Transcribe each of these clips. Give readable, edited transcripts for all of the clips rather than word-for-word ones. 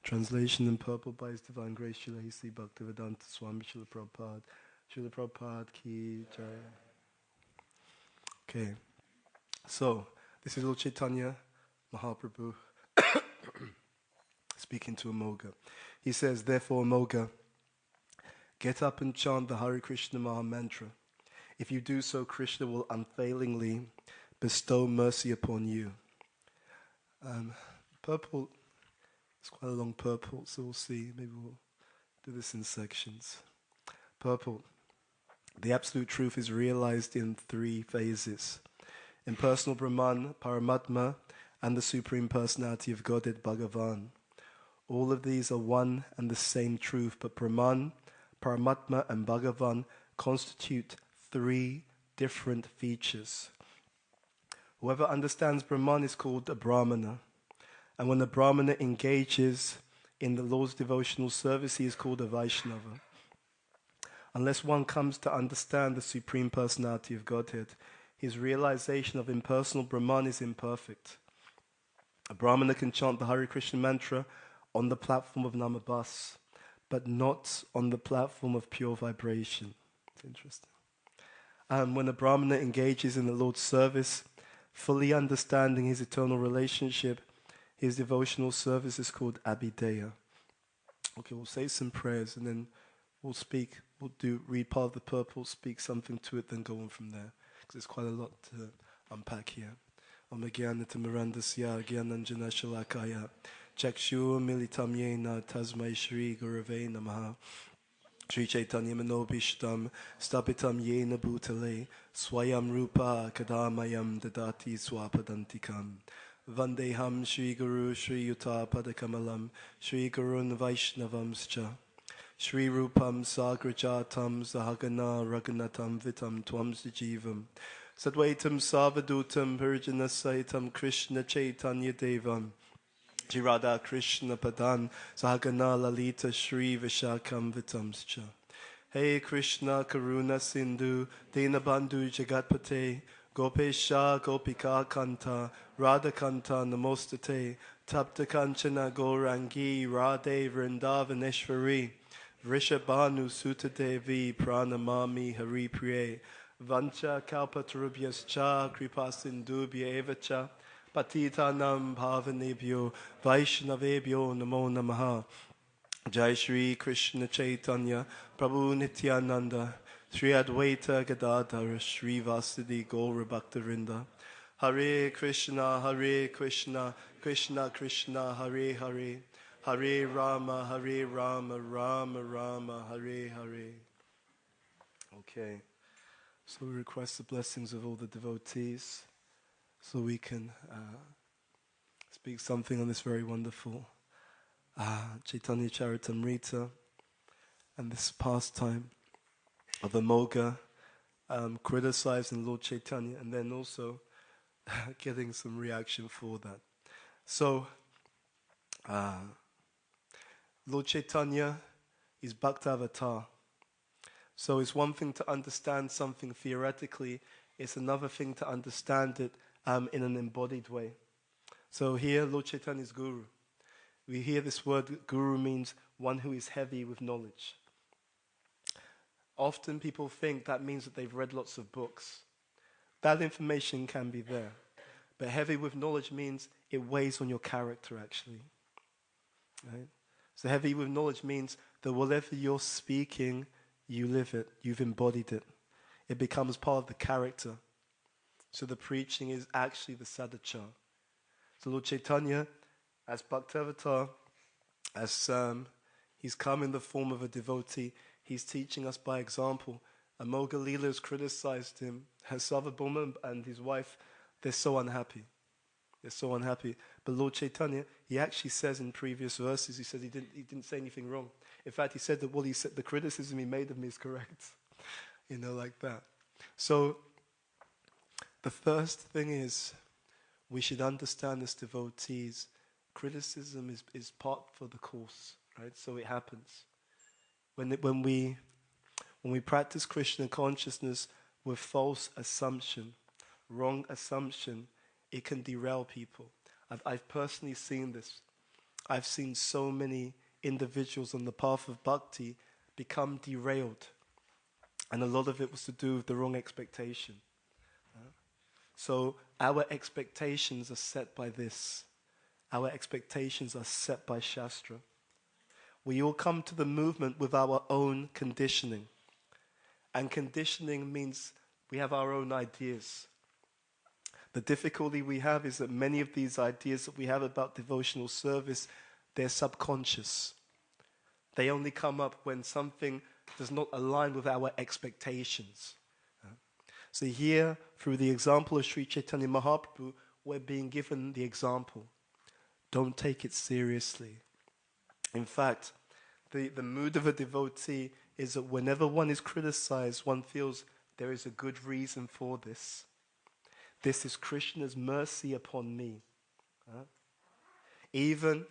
Translation in purple by His Divine Grace, Srila Hisi Bhaktivedanta Swami Srila Prabhupada. Srila Prabhupada Ki Jai. Okay, so this is Lord Chaitanya Mahaprabhu speaking to Amoga. He says, therefore, Amoga, get up and chant the Hare Krishna Maha Mantra. If you do so, Krishna will unfailingly bestow mercy upon you. Purple, it's quite a long purple, so we'll see. Maybe we'll do this in sections. Purple. The absolute truth is realized in 3 phases. Impersonal Brahman, Paramatma, and the Supreme Personality of Godhead, Bhagavan. All of these are one and the same truth, but Brahman, Paramatma, and Bhagavan constitute 3 different features. Whoever understands Brahman is called a Brahmana. And when a Brahmana engages in the Lord's devotional service, he is called a Vaishnava. Unless one comes to understand the Supreme Personality of Godhead, his realization of impersonal Brahman is imperfect. A Brahmana can chant the Hare Krishna mantra on the platform of Namabas, but not on the platform of pure vibration. It's interesting. When a Brahmana engages in the Lord's service, fully understanding his eternal relationship, his devotional service is called Abhideya. Okay, we'll say some prayers and then we'll read part of the purple, speak something to it, then go on from there. Because there's quite a lot to unpack here. Om Gyanata Mirandasya Gyananjana Shalakaya Chakshu Militam Yena Tasmai Shri Gurave Namaha Sri Chaitanya Manobishtam Stapitam Yena Bhutale Swayam Rupa Kadamayam Dadati Swapadantikam Vandeham Shri Guru Shri Yuta Padakamalam Shri Gurun Vaishnavamscha Shri Rupam Sagrajatam Sahagana Raghunatam Vitam Twam Sajivam Sadvaitam Savadutam Purjana Saitam Krishna Chaitanya Devam Shri Radha Krishna Padan Sahagana Lalita Shri Vishakam Vitamscha. Hey Krishna Karuna Sindhu Dinabandhu Jagatpate Gopesha Gopika Kanta Radha Kanta Namostate Tapta Kanchana Gaurangi Radhe Vrindavaneshwari Vrishabhanu Sutta Devi Pranamami Hari Priye Vancha Kalpatarubhyascha Kripasindubhya Evacha Patitanam Bhavanebhyo Vaishnavebhyo Namo Namaha. Jai Shri Krishna Chaitanya Prabhu Nityananda Sri Advaita Gadadhara Sri Vasudhi Gaura Bhaktarinda. Hare Krishna Krishna Krishna Hare Hare Hare Rama Rama Rama Hare Hare. Okay, so we request the blessings of all the devotees so we can speak something on this very wonderful Chaitanya Charitamrita and this pastime of Amoga criticizing Lord Chaitanya and then also getting some reaction for that. So, Lord Chaitanya is Bhaktavatar. So it's one thing to understand something theoretically, it's another thing to understand it in an embodied way. So here, Lord Chaitanya is Guru. We hear this word, Guru means one who is heavy with knowledge. Often people think that means that they've read lots of books. That information can be there. But heavy with knowledge means it weighs on your character, actually. Right? So heavy with knowledge means that whatever you're speaking, you live it, you've embodied it. It becomes part of the character. So the preaching is actually the sadhachar. So Lord Chaitanya, as Bhaktavatar, as he's come in the form of a devotee, he's teaching us by example. Amoga Leela has criticized him. Sarvabhauma and his wife, they're so unhappy. They're so unhappy. But Lord Chaitanya, he actually says in previous verses, he said he didn't say anything wrong. In fact, he said that what he said, the criticism he made of me is correct. Like that. So the first thing is we should understand as devotees, criticism is part for the course, right? So it happens. When we practice Krishna consciousness with false assumption, wrong assumption, it can derail people. I've personally seen this. I've seen so many individuals on the path of bhakti become derailed. And a lot of it was to do with the wrong expectation. So our expectations are set by this. Our expectations are set by Shastra. We all come to the movement with our own conditioning. And conditioning means we have our own ideas. The difficulty we have is that many of these ideas that we have about devotional service, they're subconscious. They only come up when something does not align with our expectations. So here, through the example of Sri Chaitanya Mahaprabhu, we're being given the example. Don't take it seriously. In fact, the mood of a devotee is that whenever one is criticized, one feels there is a good reason for this. This is Krishna's mercy upon me. Even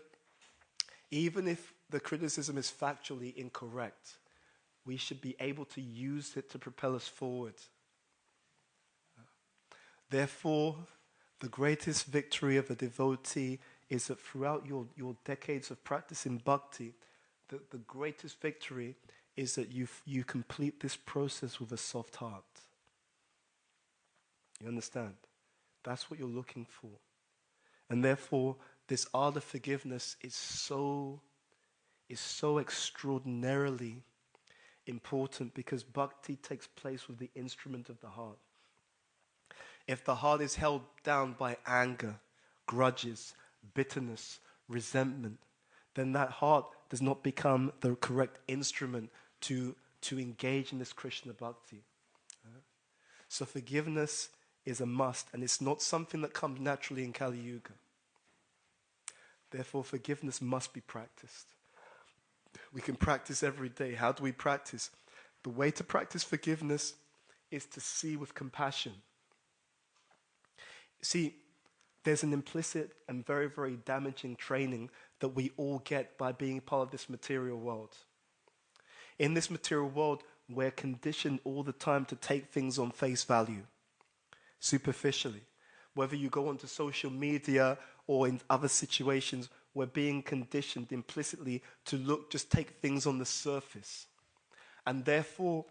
if the criticism is factually incorrect, we should be able to use it to propel us forward. Therefore, the greatest victory of a devotee is that throughout your decades of practicing bhakti, the greatest victory is that you complete this process with a soft heart. You understand? That's what you're looking for. And therefore, this art of forgiveness is so extraordinarily important because bhakti takes place with the instrument of the heart. If the heart is held down by anger, grudges, bitterness, resentment, then that heart does not become the correct instrument to engage in this Krishna bhakti. So forgiveness is a must, and it's not something that comes naturally in Kali Yuga. Therefore, forgiveness must be practiced. We can practice every day. How do we practice? The way to practice forgiveness is to see with compassion. See, there's an implicit and very, very damaging training that we all get by being part of this material world. In this material world, we're conditioned all the time to take things on face value, superficially. Whether you go onto social media or in other situations, we're being conditioned implicitly to just take things on the surface. And therefore,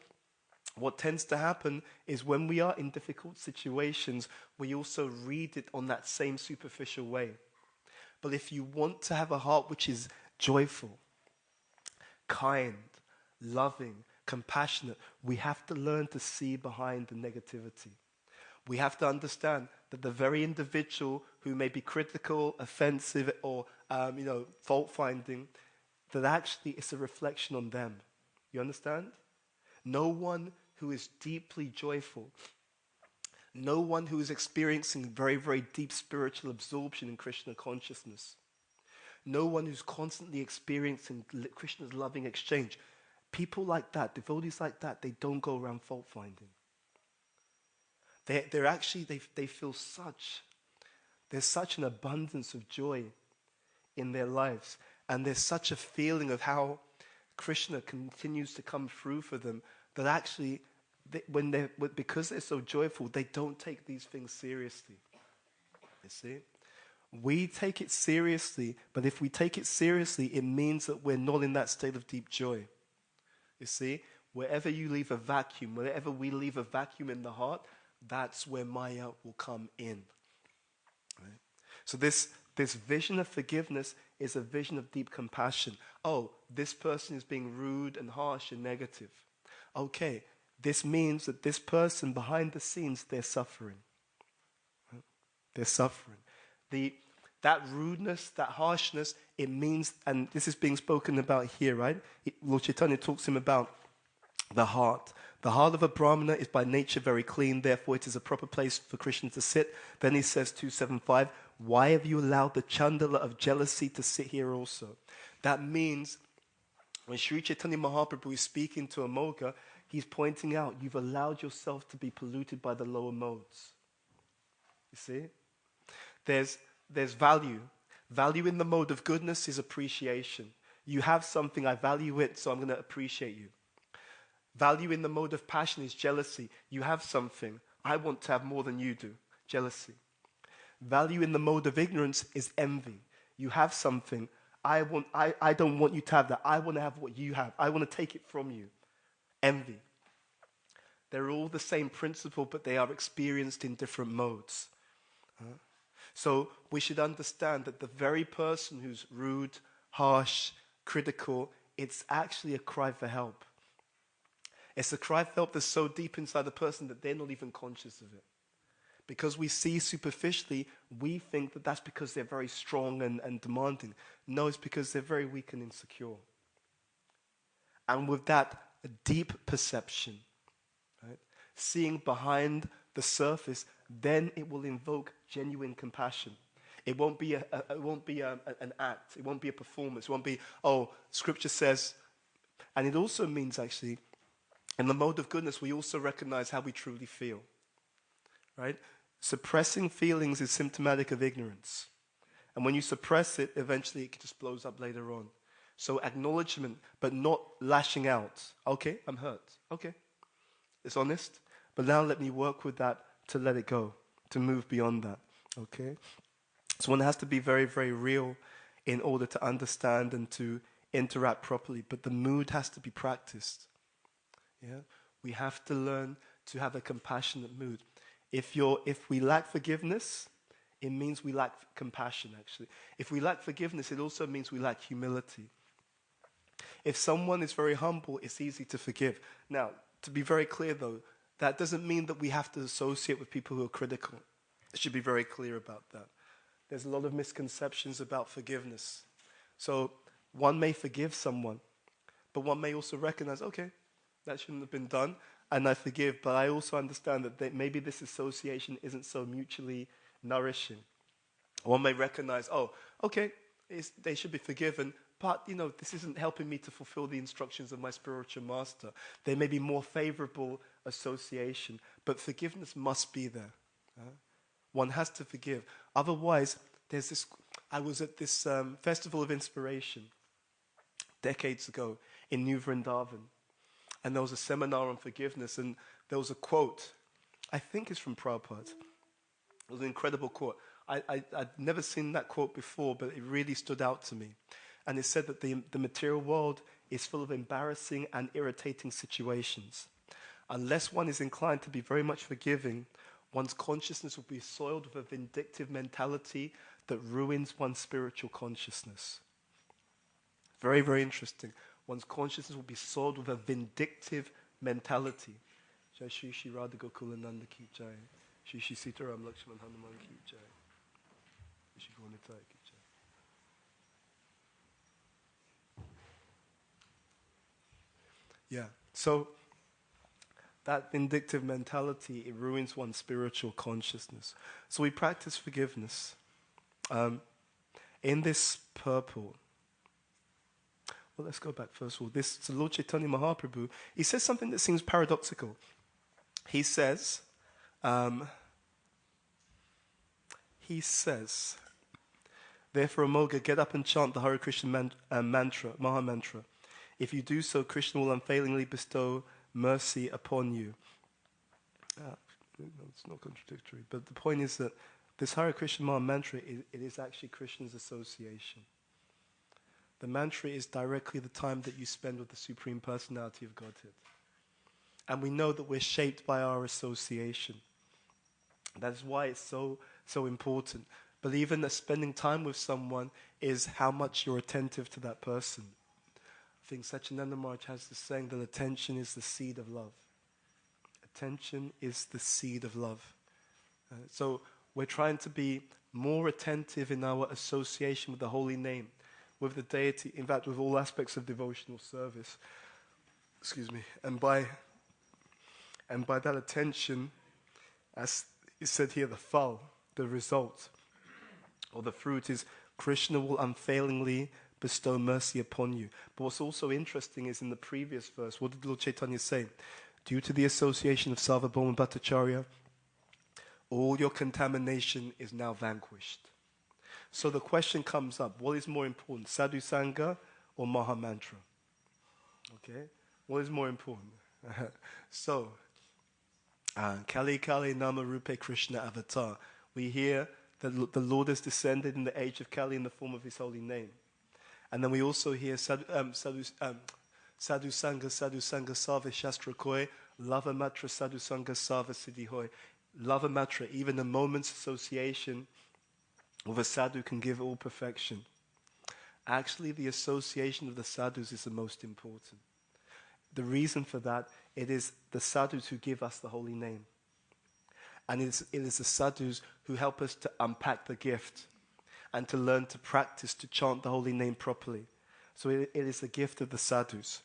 what tends to happen is when we are in difficult situations, we also read it on that same superficial way. But if you want to have a heart which is joyful, kind, loving, compassionate, we have to learn to see behind the negativity. We have to understand that the very individual who may be critical, offensive, or fault-finding, that actually it's a reflection on them. You understand? No one who is deeply joyful, no one who is experiencing very, very deep spiritual absorption in Krishna consciousness, no one who's constantly experiencing Krishna's loving exchange, people like that, devotees like that, they don't go around fault-finding. They're actually, they feel there's such an abundance of joy in their lives, and there's such a feeling of how Krishna continues to come through for them that actually, because they're so joyful, they don't take these things seriously. You see? We take it seriously, but if we take it seriously, it means that we're not in that state of deep joy. You see? Wherever you leave a vacuum, wherever we leave a vacuum in the heart, that's where Maya will come in. Right? So this vision of forgiveness is a vision of deep compassion. Oh, this person is being rude and harsh and negative. Okay, this means that this person behind the scenes, they're suffering. Right? They're suffering. That rudeness, that harshness, it means, and this is being spoken about here, right? Lord Chaitanya talks to him about the heart. The heart of a Brahmana is by nature very clean, therefore it is a proper place for Krishna to sit. Then he says 275, why have you allowed the chandala of jealousy to sit here also? That means when Sri Chaitanya Mahaprabhu is speaking to Amoga, he's pointing out you've allowed yourself to be polluted by the lower modes. You see? There's value. Value in the mode of goodness is appreciation. You have something, I value it, so I'm going to appreciate you. Value in the mode of passion is jealousy. You have something, I want to have more than you do. Jealousy. Value in the mode of ignorance is envy. You have something, I don't want you to have that. I want to have what you have. I want to take it from you. Envy. They're all the same principle, but they are experienced in different modes. So we should understand that the very person who's rude, harsh, critical, it's actually a cry for help. It's a cry for help that's so deep inside the person that they're not even conscious of it. Because we see superficially, we think that that's because they're very strong and demanding. No, it's because they're very weak and insecure. And with that, a deep perception, right? Seeing behind the surface, then it will invoke genuine compassion. It won't be an act. It won't be a performance. It won't be, oh, Scripture says. And it also means, actually, in the mode of goodness, we also recognize how we truly feel, right? Suppressing feelings is symptomatic of ignorance. And when you suppress it, eventually it just blows up later on. So acknowledgement, but not lashing out. Okay, I'm hurt. Okay, it's honest. But now let me work with that to let it go, to move beyond that. Okay? So one has to be very, very real in order to understand and to interact properly. But the mood has to be practiced. Yeah? We have to learn to have a compassionate mood. If we lack forgiveness, it means we lack compassion, actually. If we lack forgiveness, it also means we lack humility. If someone is very humble, it's easy to forgive. Now, to be very clear, though, that doesn't mean that we have to associate with people who are critical. I should be very clear about that. There's a lot of misconceptions about forgiveness. So one may forgive someone, but one may also recognize, okay, that shouldn't have been done, and I forgive, but I also understand that maybe this association isn't so mutually nourishing. One may recognize, oh, okay, they should be forgiven, but, this isn't helping me to fulfill the instructions of my spiritual master. There may be more favorable association, but forgiveness must be there. One has to forgive. Otherwise, I was at this Festival of Inspiration decades ago in New Vrindavan, and there was a seminar on forgiveness, and there was a quote, I think it's from Prabhupada. It was an incredible quote. I'd never seen that quote before, but it really stood out to me. And it said that the material world is full of embarrassing and irritating situations. Unless one is inclined to be very much forgiving, one's consciousness will be soiled with a vindictive mentality that ruins one's spiritual consciousness. Very, very interesting. One's consciousness will be soiled with a vindictive mentality. Jai Shri Shri Radha Gokulananda Ki Jai. Shri Shri Sitaram Lakshman Hanuman Ki Jai. Shri Gaunitai Ki Jai. Yeah, so that vindictive mentality, it ruins one's spiritual consciousness. So we practice forgiveness. In this purport, well, let's go back first of all. So Lord Chaitanya Mahaprabhu, he says something that seems paradoxical. He says, therefore, Amoga, get up and chant the Hare Krishna mantra, Maha Mantra. If you do so, Krishna will unfailingly bestow mercy upon you. It's not contradictory, but the point is that this Hare Krishna Maha Mantra, it is actually Krishna's association. The mantra is directly the time that you spend with the Supreme Personality of Godhead. And we know that we're shaped by our association. That's why it's so important. But even that spending time with someone is how much you're attentive to that person. I think Satchidananda Maharaj has this saying that attention is the seed of love. Attention is the seed of love. So we're trying to be more attentive in our association with the holy name, with the deity, in fact, with all aspects of devotional service. Excuse me. And by that attention, as is said here, the phal, the result, or the fruit is Krishna will unfailingly bestow mercy upon you. But what's also interesting is in the previous verse, what did Lord Chaitanya say? Due to the association of Sarvabhauma Bhattacharya, all your contamination is now vanquished. So the question comes up, what is more important, Sadhu Sangha or Maha Mantra? Okay, what is more important? So, Kali Kali Nama Rupe Krishna Avatar. We hear that the Lord has descended in the age of Kali in the form of His holy name. And then we also hear Sadhu Sangha Sarva Shastra Koi, Lava Matra Sadhu Sangha Sarva Siddhi Hoy. Lava Matra, even a moment's association with a sadhu can give all perfection. Actually, the association of the sadhus is the most important. The reason for that, it is the sadhus who give us the holy name. And it is the sadhus who help us to unpack the gift and to learn to practice to chant the holy name properly. So it is the gift of the sadhus.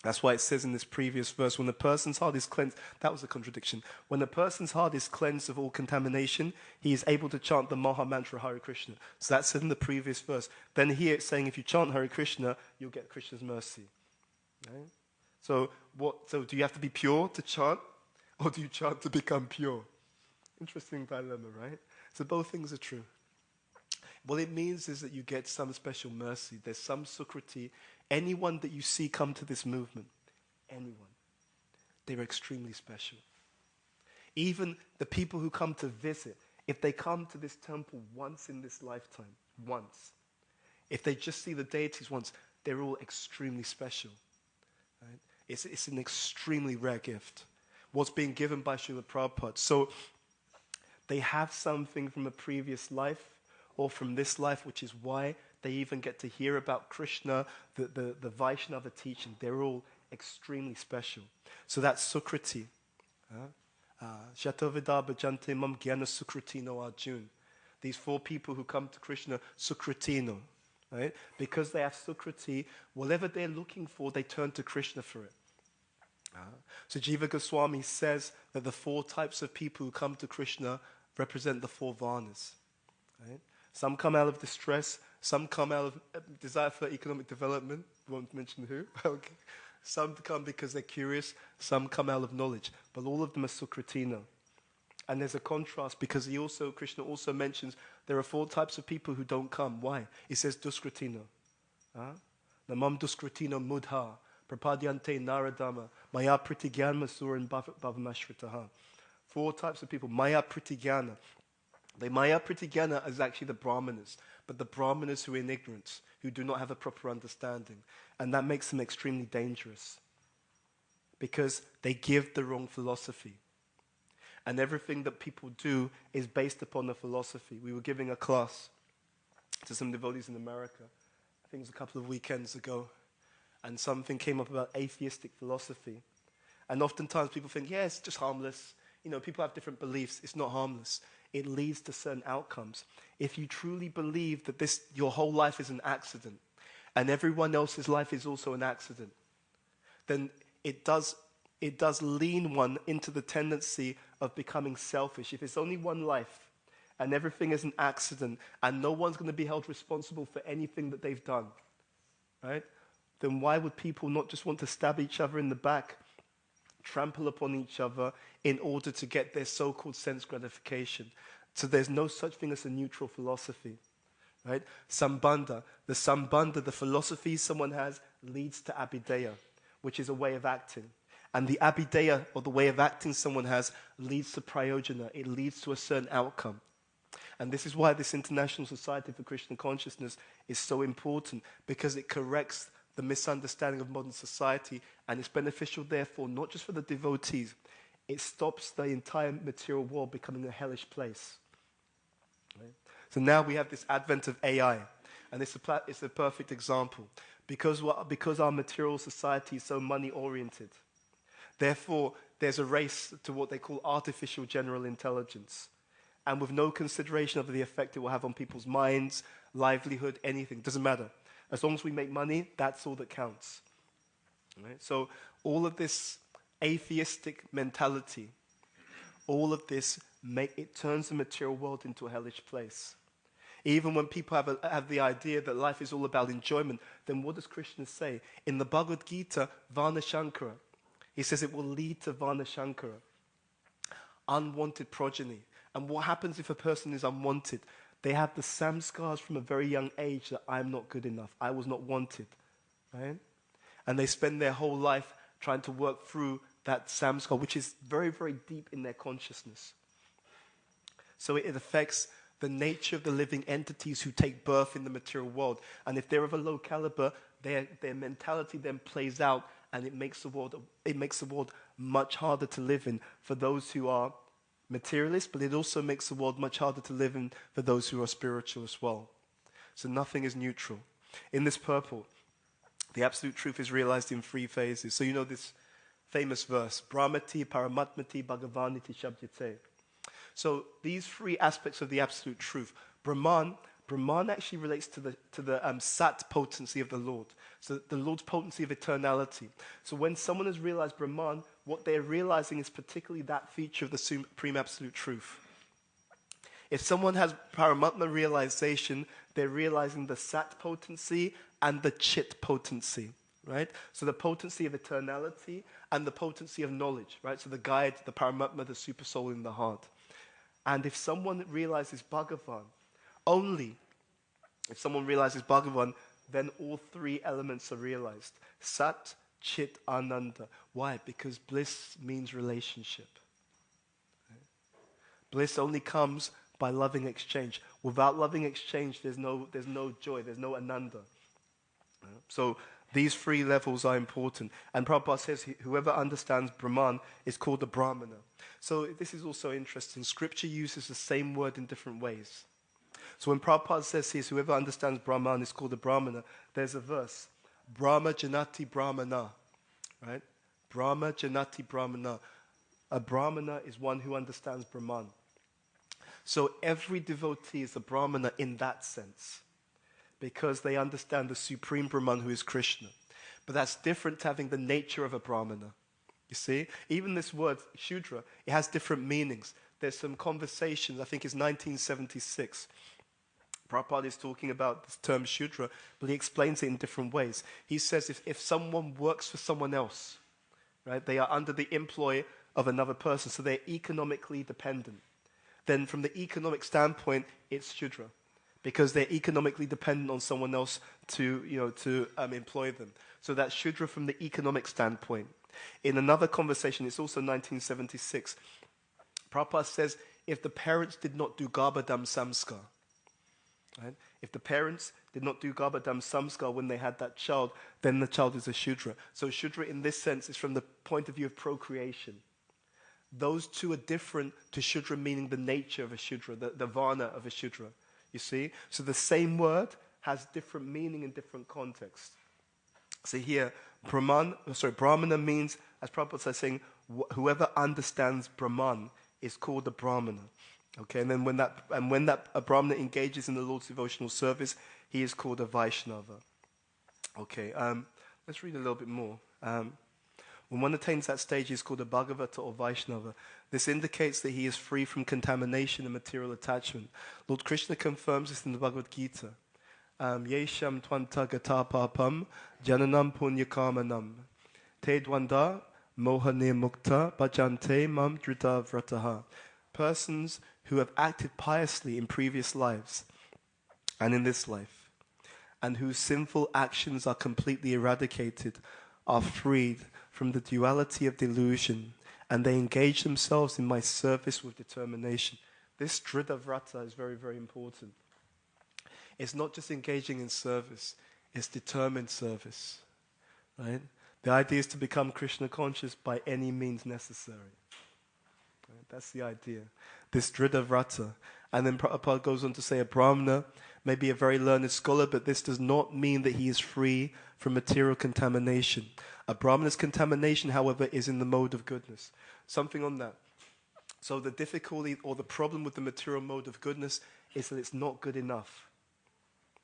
That's why it says in this previous verse, when a person's heart is cleansed, that was a contradiction. When a person's heart is cleansed of all contamination, he is able to chant the Maha Mantra Hare Krishna. So that's said in the previous verse. Then here it's saying if you chant Hare Krishna, you'll get Krishna's mercy. Right? So do you have to be pure to chant? Or do you chant to become pure? Interesting dilemma, right? So both things are true. What it means is that you get some special mercy. There's some sukriti. Anyone that you see come to this movement, anyone, they're extremely special. Even the people who come to visit, if they come to this temple once in this lifetime, once, if they just see the deities once, they're all extremely special. Right? It's an extremely rare gift. What's being given by Srila Prabhupada. So they have something from a previous life or from this life, which is why they even get to hear about Krishna, the Vaishnava teaching. They're all extremely special. So that's Sukriti. Shatavida bhajante mam gyana sukritino arjun. These four people who come to Krishna, Sukritino. Right? Because they have Sukriti, whatever they're looking for, they turn to Krishna for it. So Jiva Goswami says that the four types of people who come to Krishna represent the four Varnas. Right? Some come out of distress, some come out of desire for economic development, won't mention who. Okay. Some come because they're curious, some come out of knowledge, but all of them are Sukritina. And there's a contrast because Krishna also mentions there are four types of people who don't come. Why? He says Duskritina. Namam Duskritina Mudha. Prapadyante Naradama, Maya Pritigyana Suran Bhavamashvritaha. Four types of people. Maya Pritigyana. The Maya Pritigyana is actually the Brahmanas, but the Brahmanas who are in ignorance, who do not have a proper understanding. And that makes them extremely dangerous because they give the wrong philosophy. And everything that people do is based upon a philosophy. We were giving a class to some devotees in America, I think it was a couple of weekends ago. And something came up about atheistic philosophy. And oftentimes people think, yeah, it's just harmless. You know, people have different beliefs. It's not harmless. It leads to certain outcomes. If you truly believe that your whole life is an accident, and everyone else's life is also an accident, then it does lean one into the tendency of becoming selfish. If it's only one life, and everything is an accident, and no one's going to be held responsible for anything that they've done, right? Then why would people not just want to stab each other in the back, trample upon each other in order to get their so-called sense gratification? So there's no such thing as a neutral philosophy, right? Sambandha, the philosophy someone has leads to abhideya, which is a way of acting. And the abhideya, or the way of acting someone has, leads to prayojana. It leads to a certain outcome. And this is why this International Society for Krishna Consciousness is so important, because it corrects the misunderstanding of modern society, and it's beneficial, therefore, not just for the devotees. It stops the entire material world becoming a hellish place. Right? So now we have this advent of AI, and it's a perfect example. Because our material society is so money-oriented, therefore, there's a race to what they call artificial general intelligence, and with no consideration of the effect it will have on people's minds, livelihood, anything. Doesn't matter. As long as we make money, that's all that counts. Right? So all of this atheistic mentality, all of this, it turns the material world into a hellish place. Even when people have the idea that life is all about enjoyment, then what does Krishna say? In the Bhagavad Gita, Varna Shankara, he says it will lead to Varna Shankara, unwanted progeny. And what happens if a person is unwanted? They have the samskars from a very young age that I'm not good enough, I was not wanted, right? And they spend their whole life trying to work through that samskar, which is very, very deep in their consciousness. So it affects the nature of the living entities who take birth in the material world. And if they're of a low caliber, their mentality then plays out, and it makes the world much harder to live in for those who are materialists, but it also makes the world much harder to live in for those who are spiritual as well. So nothing is neutral. In this purple, the absolute truth is realized in three phases. So you know this famous verse, Brahmati, Paramatmati, Bhagavaniti, Shabdyate. So these three aspects of the absolute truth, Brahman actually relates to the Sat potency of the Lord. So the Lord's potency of eternality. So when someone has realized Brahman, what they're realizing is particularly that feature of the supreme absolute truth. If someone has Paramatma realization, they're realizing the Sat potency and the Chit potency, right? So the potency of eternality and the potency of knowledge, right? So the guide, the Paramatma, the super soul in the heart. And if someone realizes Bhagavan, only if someone realizes Bhagavan, then all three elements are realized. Sat, Chit, Ananda. Why? Because bliss means relationship. Bliss only comes by loving exchange. Without loving exchange, there's no joy, there's no Ananda. So these three levels are important. And Prabhupada says whoever understands Brahman is called a Brahmana. So this is also interesting. Scripture uses the same word in different ways. So when Prabhupada says here, whoever understands Brahman is called a Brahmana, there's a verse. Brahma Janati Brahmana. Right? Brahma Janati Brahmana. A Brahmana is one who understands Brahman. So every devotee is a Brahmana in that sense, because they understand the supreme Brahman who is Krishna. But that's different to having the nature of a Brahmana. You see? Even this word, Shudra, it has different meanings. There's some conversations, I think it's 1976. Prabhupada is talking about this term Shudra, but he explains it in different ways. He says if someone works for someone else, right, they are under the employ of another person, so they're economically dependent. Then from the economic standpoint, it's Shudra, because they're economically dependent on someone else to employ them. So that's Shudra from the economic standpoint. In another conversation, it's also 1976, Prabhupada says, if the parents did not do Garbhadam Samskar, right? If the parents did not do Garbhadam Samskar when they had that child, then the child is a Shudra. So Shudra in this sense is from the point of view of procreation. Those two are different to Shudra, meaning the nature of a Shudra, the Vana of a Shudra. You see? So the same word has different meaning in different contexts. So here, Brahmana means, as Prabhupada says, saying, whoever understands Brahman is called a Brahmana. Okay, and then when a Brahmana engages in the Lord's devotional service, he is called a Vaishnava. Okay, let's read a little bit more. When one attains that stage, he is called a Bhagavata or Vaishnava. This indicates that he is free from contamination and material attachment. Lord Krishna confirms this in the Bhagavad Gita. Yesham twanta gata papam jananam punyakamanam te dwanda mohane mukta bhajante mam drita vrataha. Persons who have acted piously in previous lives and in this life, and whose sinful actions are completely eradicated, are freed from the duality of delusion, and they engage themselves in my service with determination. This Drita Vrata is very, very important. It's not just engaging in service, it's determined service. Right? The idea is to become Krishna conscious by any means necessary. Right? That's the idea. This Drita Vrata. And then Prabhupada goes on to say a Brahmana may be a very learned scholar, but this does not mean that he is free from material contamination. A Brahmana's contamination, however, is in the mode of goodness. Something on that. So the difficulty or the problem with the material mode of goodness is that it's not good enough.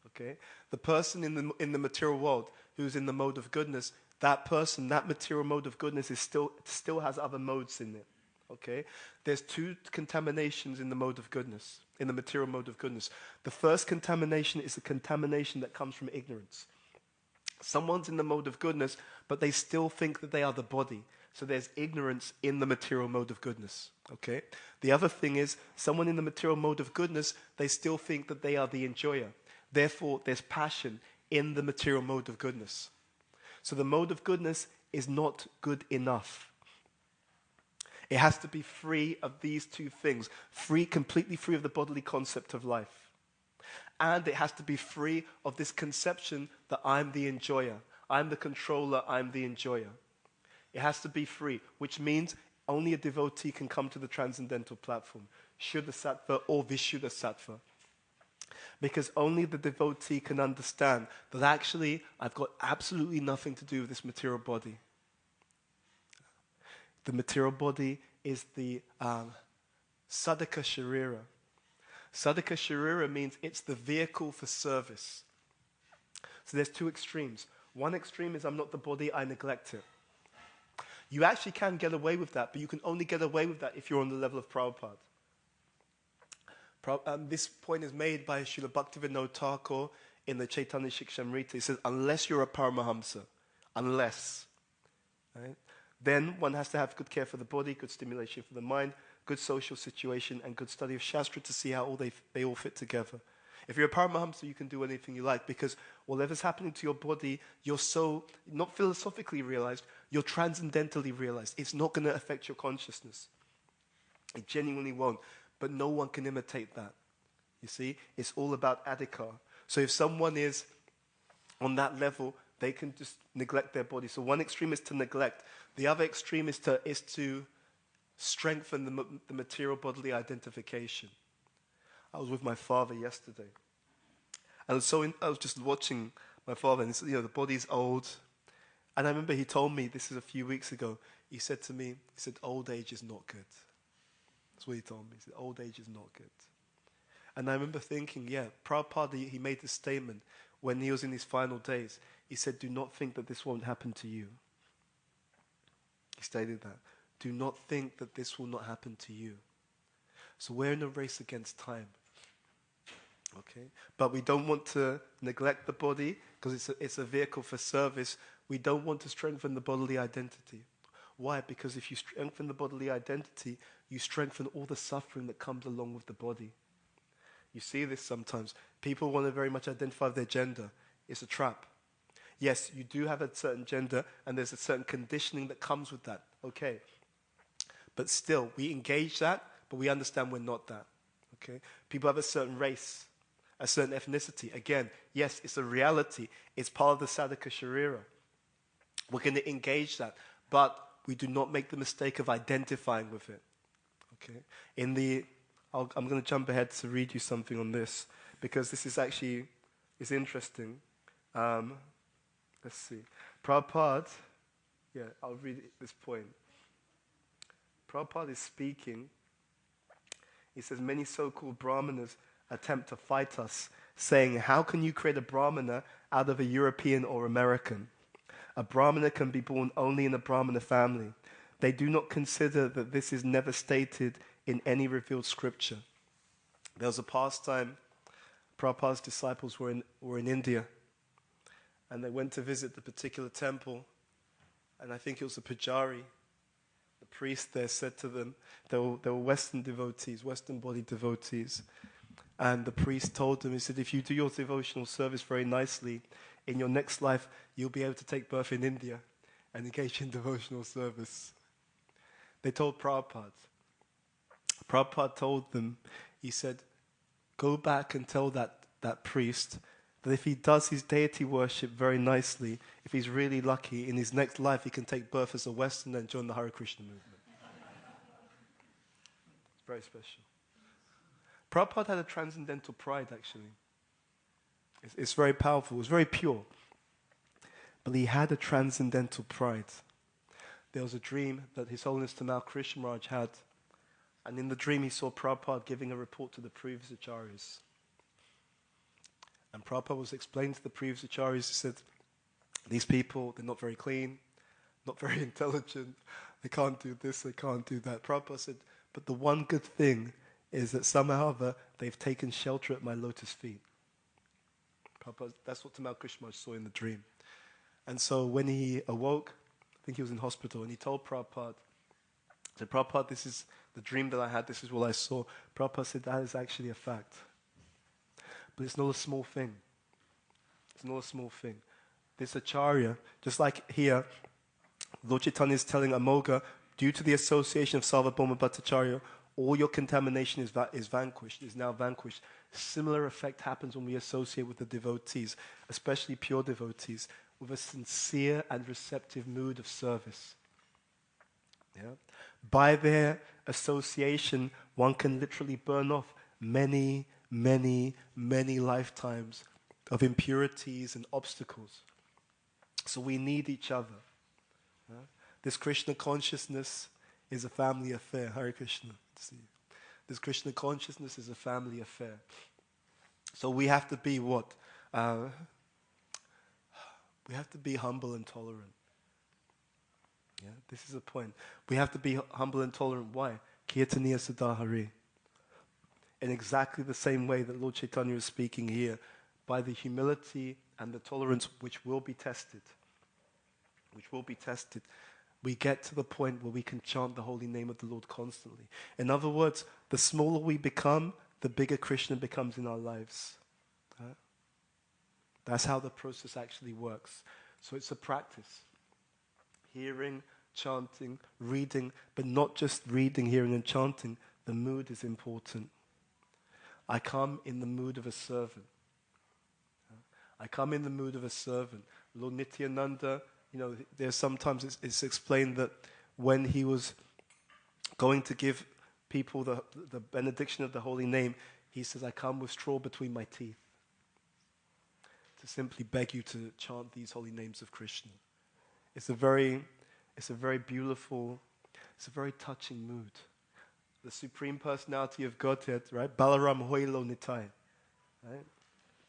Okay? The person in the material world who's in the mode of goodness, that person, that material mode of goodness is still has other modes in it. Okay? There's two contaminations in the mode of goodness, in the material mode of goodness. The first contamination is the contamination that comes from ignorance. Someone's in the mode of goodness, but they still think that they are the body. So there's ignorance in the material mode of goodness. Okay? The other thing is, someone in the material mode of goodness, they still think that they are the enjoyer. Therefore, there's passion in the material mode of goodness. So the mode of goodness is not good enough. It has to be free of these two things. Free, completely free of the bodily concept of life. And it has to be free of this conception that I'm the enjoyer. I'm the controller, I'm the enjoyer. It has to be free, which means only a devotee can come to the transcendental platform. Shuddha Sattva or Vishuddha Sattva. Because only the devotee can understand that actually I've got absolutely nothing to do with this material body. The material body is the Sadhaka Sharira. Sadhaka Sharira means it's the vehicle for service. So there's two extremes. One extreme is I'm not the body, I neglect it. You actually can get away with that, but you can only get away with that if you're on the level of Prabhupada. This point is made by Srila Bhaktivinoda Thakur in the Chaitanya Shikshamrita. He says, unless you're a Paramahamsa, unless, right? Then one has to have good care for the body, good stimulation for the mind, good social situation, and good study of Shastra to see how they all fit together. If you're a Paramahamsa, you can do anything you like, because whatever's happening to your body, you're so, not philosophically realized, you're transcendentally realized. It's not going to affect your consciousness. It genuinely won't. But no one can imitate that. You see? It's all about adhikar. So if someone is on that level, they can just neglect their body. So one extreme is to neglect. The other extreme is to strengthen the material bodily identification. I was with my father yesterday. And so I was just watching my father, and the body's old. And I remember he told me, this is a few weeks ago, he said to me, old age is not good. That's what he told me. He said, old age is not good. And I remember thinking, yeah, Prabhupada, he made this statement when he was in his final days. He said, do not think that this won't happen to you. He stated that. Do not think that this will not happen to you. So we're in a race against time. Okay? But we don't want to neglect the body because it's a vehicle for service. We don't want to strengthen the bodily identity. Why? Because if you strengthen the bodily identity, you strengthen all the suffering that comes along with the body. You see this sometimes. People want to very much identify with their gender. It's a trap. Yes, you do have a certain gender, and there's a certain conditioning that comes with that. Okay. But still, we engage that, but we understand we're not that. Okay. People have a certain race, a certain ethnicity. Again, yes, it's a reality. It's part of the sadhaka sharira. We're going to engage that, but we do not make the mistake of identifying with it. Okay. I'm going to jump ahead to read you something on this, because this is actually is interesting. Let's see. Prabhupada, I'll read this point. Prabhupada is speaking. He says, many so-called Brahmanas attempt to fight us, saying, how can you create a Brahmana out of a European or American? A Brahmana can be born only in a Brahmana family. They do not consider that this is never stated in any revealed scripture. There was a past time, Prabhupada's disciples were in India, and they went to visit the particular temple, and I think it was a pujari. The priest there said to them, they were Western devotees, Western-bodied devotees, and the priest told them, he said, if you do your devotional service very nicely, in your next life, you'll be able to take birth in India and engage in devotional service. They told Prabhupada. Prabhupada told them, he said, go back and tell that priest that if he does his deity worship very nicely, if he's really lucky, in his next life he can take birth as a Westerner and join the Hare Krishna movement. Very special. Prabhupada had a transcendental pride, actually. It's very powerful. It was very pure. But he had a transcendental pride. There was a dream that His Holiness Tamal Krishna Maharaj had. And in the dream he saw Prabhupada giving a report to the previous acharyas. And Prabhupada was explaining to the previous acharyas, he said, these people, they're not very clean, not very intelligent, they can't do this, they can't do that. Prabhupada said, but the one good thing is that somehow or other they've taken shelter at my lotus feet. Prabhupada, that's what Tamal Krishna Maharaj saw in the dream. And so when he awoke, I think he was in hospital, and he told Prabhupada, he said, Prabhupada, this is the dream that I had, this is what I saw. Prabhupada said, that is actually a fact. But it's not a small thing. It's not a small thing. This acharya, just like here, Lord Chaitanya is telling Amoga, Due to the association of Sarvabhauma Bhattacharya, all your contamination is vanquished, is now vanquished. Similar effect happens when we associate with the devotees, especially pure devotees, with a sincere and receptive mood of service. Yeah? By their association, one can literally burn off many, many, many lifetimes of impurities and obstacles. So we need each other. Yeah? This Krishna consciousness is a family affair. Hare Krishna. See, this Krishna consciousness is a family affair. So we have to be what? We have to be humble and tolerant. Yeah, this is the point. We have to be humble and tolerant. Why? Kirtaniya Sadahari. In exactly the same way that Lord Chaitanya is speaking here, by the humility and the tolerance which will be tested. We get to the point where we can chant the holy name of the Lord constantly. In other words, the smaller we become, the bigger Krishna becomes in our lives. That's how the process actually works. So it's a practice. Hearing, chanting, reading, but not just reading, hearing, and chanting. The mood is important. I come in the mood of a servant. Lord Nityananda, there's sometimes it's explained that when he was going to give people the benediction of the holy name, he says, I come with straw between my teeth to simply beg you to chant these holy names of Krishna. It's a very beautiful, it's a very touching mood. The Supreme Personality of Godhead, right? Balaram Hoilo Nitai. Right?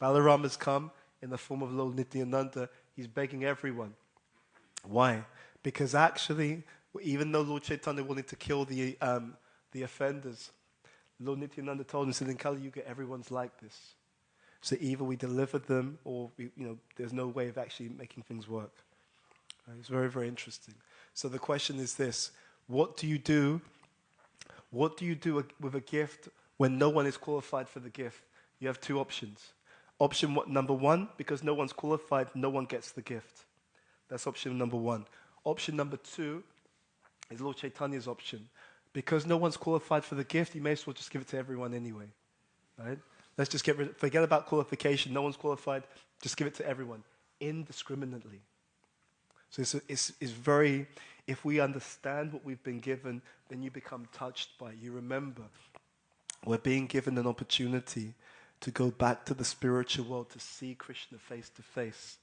Balaram has come in the form of Lord Nityananda. He's begging everyone. Why? Because actually, even though Lord Chaitanya wanted to kill the offenders, Lord Nityananda told him, in Kali Yuga, everyone's like this. So either we deliver them, or there's no way of actually making things work. Right? It's very, very interesting. So the question is this: what do you do? What do you do with a gift when no one is qualified for the gift? You have two options. Option number one, because no one's qualified, no one gets the gift. That's option number one. Option number two is Lord Chaitanya's option. Because no one's qualified for the gift, you may as well just give it to everyone anyway. Right? Let's just forget about qualification. No one's qualified. Just give it to everyone indiscriminately. So it's very, if we understand what we've been given, then you become touched by it. You remember, we're being given an opportunity to go back to the spiritual world, to see Krishna face to face.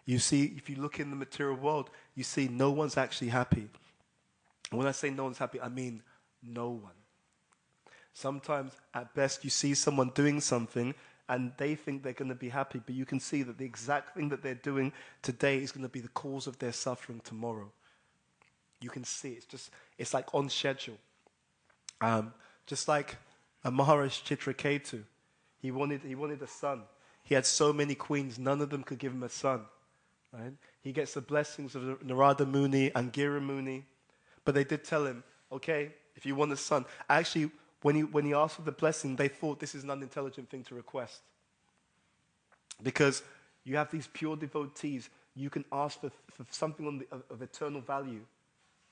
You see, if you look in the material world, you see no one's actually happy. And when I say no one's happy, I mean no one. Sometimes, at best, you see someone doing something and they think they're going to be happy, but you can see that the exact thing that they're doing today is going to be the cause of their suffering tomorrow. You can see it's like on schedule. Just like Maharaj Chitraketu, he wanted a son. He had so many queens, none of them could give him a son. Right? He gets the blessings of Narada Muni and Gira Muni, but they did tell him, okay, if you want a son. Actually, when he asked for the blessing, they thought this is an unintelligent thing to request. Because you have these pure devotees, you can ask for something of eternal value,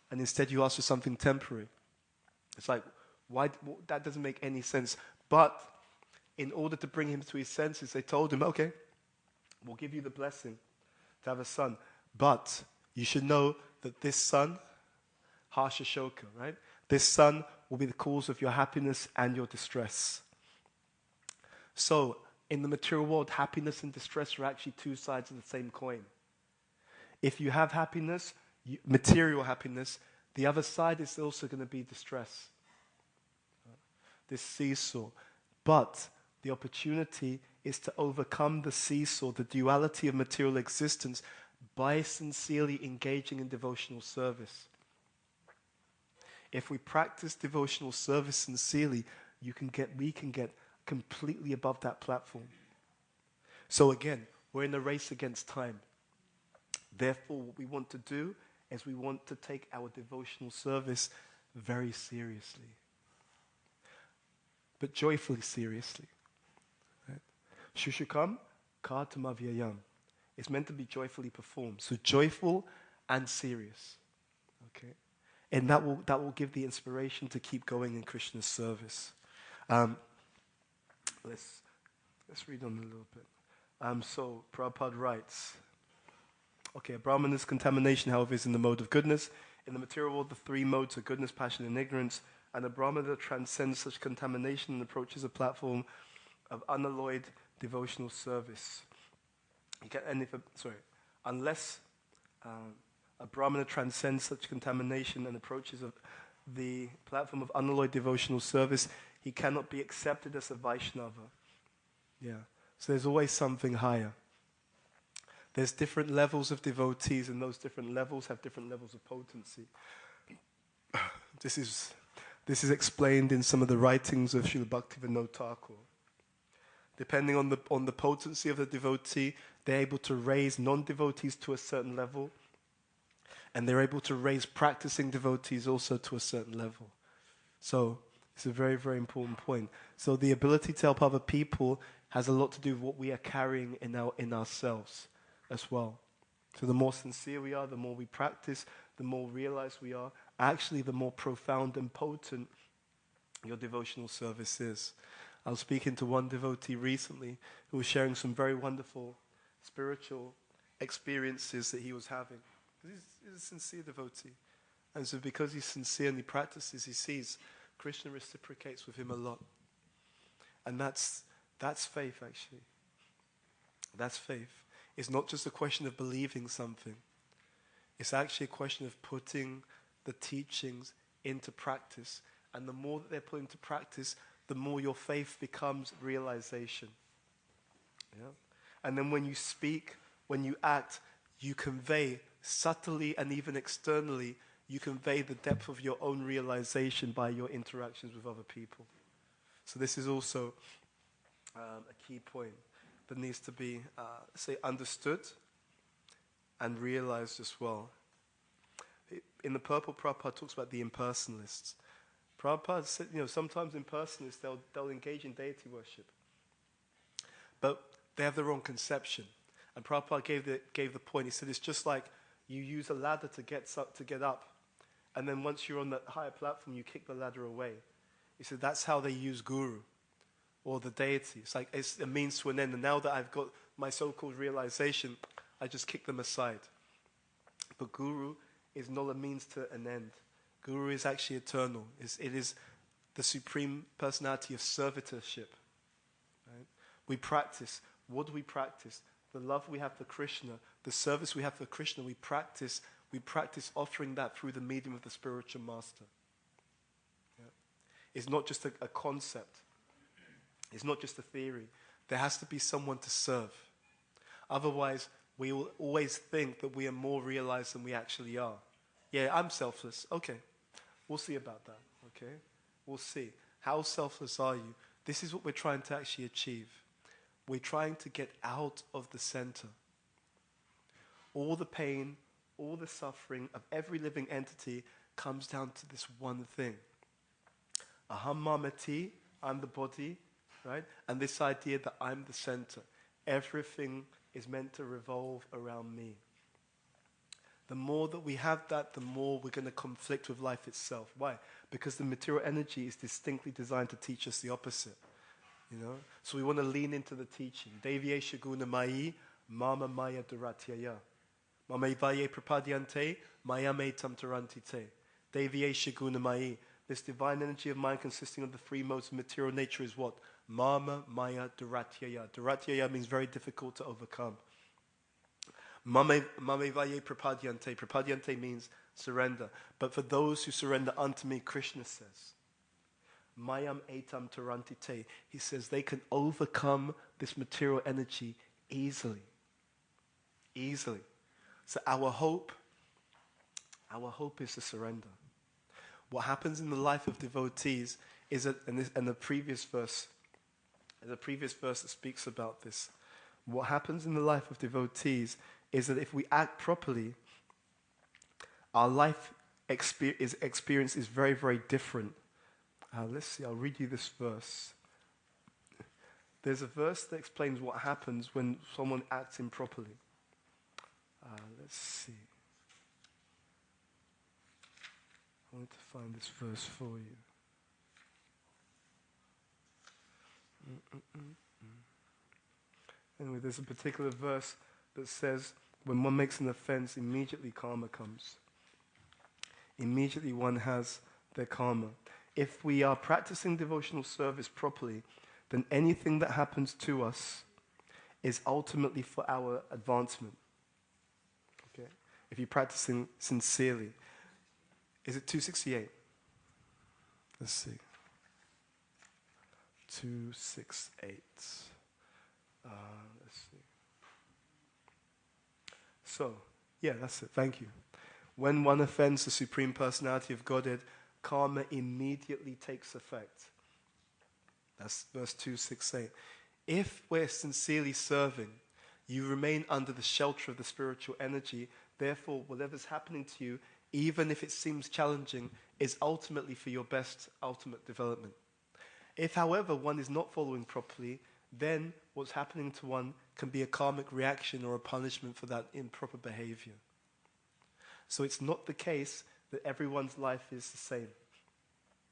and instead you ask for something temporary. It's like, why? That doesn't make any sense. But in order to bring him to his senses, they told him, okay, we'll give you the blessing to have a son. But you should know that this son, Harsha Shoka, right? This son will be the cause of your happiness and your distress. So, in the material world, happiness and distress are actually two sides of the same coin. If you have happiness, material happiness, the other side is also going to be distress. This seesaw. But the opportunity is to overcome the seesaw, the duality of material existence, by sincerely engaging in devotional service. If we practice devotional service sincerely, we can get completely above that platform. So again, we're in a race against time. Therefore, what we want to do is we want to take our devotional service very seriously. But joyfully seriously. Right? Shushukam kartamavyayam. It's meant to be joyfully performed. So joyful and serious. Okay? And that will give the inspiration to keep going in Krishna's service. Um, let's read on a little bit. So Prabhupada writes, okay, a Brahmana's contamination, however, is in the mode of goodness. In the material world, the three modes are goodness, passion, and ignorance. And a Brahmana transcends such contamination and approaches a platform of unalloyed devotional service. Unless a Brahmana transcends such contamination and approaches the platform of unalloyed devotional service, he cannot be accepted as a Vaishnava. Yeah. So there's always something higher. There's different levels of devotees, and those different levels have different levels of potency. This is explained in some of the writings of Srila Bhaktivinoda Thakur. Depending on the potency of the devotee, they're able to raise non-devotees to a certain level, and they're able to raise practicing devotees also to a certain level. So it's a very, very important point. So the ability to help other people has a lot to do with what we are carrying in ourselves as well. So the more sincere we are, the more we practice, the more realized we are, actually the more profound and potent your devotional service is. I was speaking to one devotee recently who was sharing some very wonderful spiritual experiences that he was having. He's a sincere devotee. And so because he's sincere and he practices, he sees Krishna reciprocates with him a lot. And that's faith, actually. That's faith. It's not just a question of believing something. It's actually a question of putting the teachings into practice. And the more that they're put into practice, the more your faith becomes realization. Yeah? And then when you speak, when you act, you convey subtly and even externally, you convey the depth of your own realization by your interactions with other people. So this is also a key point that needs to be, understood and realized as well. In the Purple, Prabhupada talks about the impersonalists. Prabhupada said, sometimes impersonalists, they'll engage in deity worship, but they have the wrong conception. And Prabhupada gave the point. He said it's just like you use a ladder to get up, and then once you're on the higher platform, you kick the ladder away. He said that's how they use guru or the deity. It's like it's a means to an end. And now that I've got my so-called realization, I just kick them aside. But guru is not a means to an end. Guru is actually eternal. It is the supreme personality of servitorship. Right? We practice. What do we practice? The love we have for Krishna, the service we have for Krishna, we practice offering that through the medium of the spiritual master. Yeah? It's not just a concept. It's not just a theory. There has to be someone to serve. Otherwise, we will always think that we are more realized than we actually are. Yeah, I'm selfless. Okay, we'll see about that. Okay, we'll see. How selfless are you? This is what we're trying to actually achieve. We're trying to get out of the center. All the pain, all the suffering of every living entity comes down to this one thing. Aham mamati, I'm the body, right? And this idea that I'm the center. Everything is meant to revolve around me. The more that we have that, the more we're going to conflict with life itself. Why? Because the material energy is distinctly designed to teach us the opposite. So we want to lean into the teaching. Devyesha guna mayi, mama maya duratyaya. Mama vaye prapadyante, maya me tam tarantite. Devyesha guna mayi. This divine energy of mind consisting of the three modes of material nature is what? Mama maya duratyaya. Duratyaya means very difficult to overcome. Mame vaye prapadyante. Prapadyante means surrender. But for those who surrender unto me, Krishna says, Mayam etam tarantite. He says they can overcome this material energy easily. Easily. So our hope is to surrender. What happens in the life of devotees is that, and the previous verse that speaks about this, what happens in the life of devotees is that if we act properly, our life experience is very, very different. Let's see, I'll read you this verse. There's a verse that explains what happens when someone acts improperly. Let's see. I want to find this verse for you. Anyway, there's a particular verse that says, when one makes an offense, immediately karma comes. Immediately one has their karma. If we are practicing devotional service properly, then anything that happens to us is ultimately for our advancement. Okay? If you're practicing sincerely. Is it 268? Let's see. 268. Let's see. So, yeah, that's it. Thank you. When one offends the Supreme Personality of Godhead, karma immediately takes effect. That's verse 268. If we're sincerely serving, you remain under the shelter of the spiritual energy. Therefore, whatever's happening to you, even if it seems challenging, is ultimately for your best ultimate development. If, however, one is not following properly, then what's happening to one can be a karmic reaction or a punishment for that improper behavior. So it's not the case that everyone's life is the same.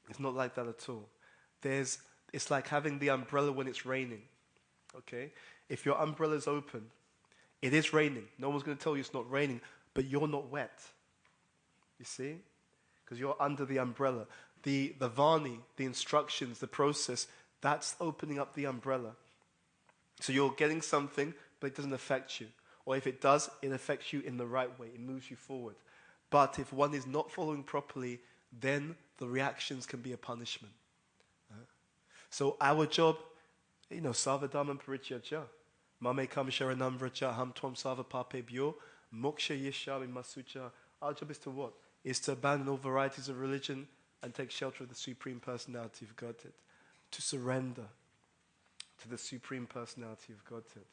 It's not like that at all. It's like having the umbrella when it's raining. Okay? If your umbrella's open, it is raining. No one's going to tell you it's not raining, but you're not wet. You see? Because you're under the umbrella. The Vani, the instructions, the process, that's opening up the umbrella. So you're getting something, but it doesn't affect you. Or if it does, it affects you in the right way. It moves you forward. But if one is not following properly, then the reactions can be a punishment. So our job, savadam paricyaja. Mame kam sharanam vraja ham tvam sava pape byo. Moksha yeshami masucha. Our job is to what? Is to abandon all varieties of religion and take shelter of the Supreme Personality of Godhead. To surrender to the Supreme Personality of Godhead.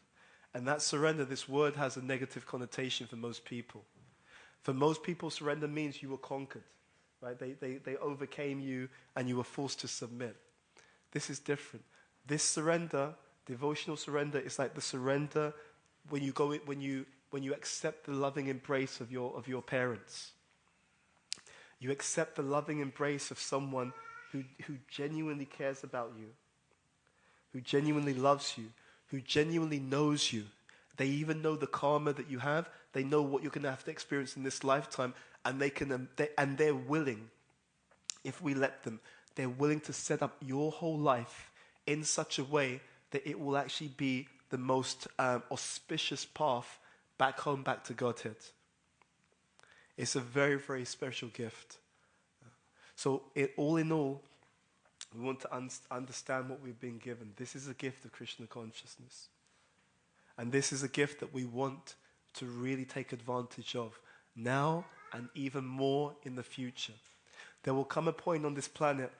And that surrender, this word has a negative connotation for most people. For most people, surrender means you were conquered. Right? They overcame you and you were forced to submit. This is different. This surrender, devotional surrender, is like the surrender when you accept the loving embrace of your parents. You accept the loving embrace of someone who genuinely cares about you, who genuinely loves you, who genuinely knows you. They even know the karma that you have. They know what you're going to have to experience in this lifetime, and they're willing, if we let them, they're willing to set up your whole life in such a way that it will actually be the most auspicious path back home, back to Godhead. It's a very, very special gift. So all in all, we want to understand what we've been given. This is a gift of Krishna consciousness. And this is a gift that we want to really take advantage of now and even more in the future. There will come a point on this planet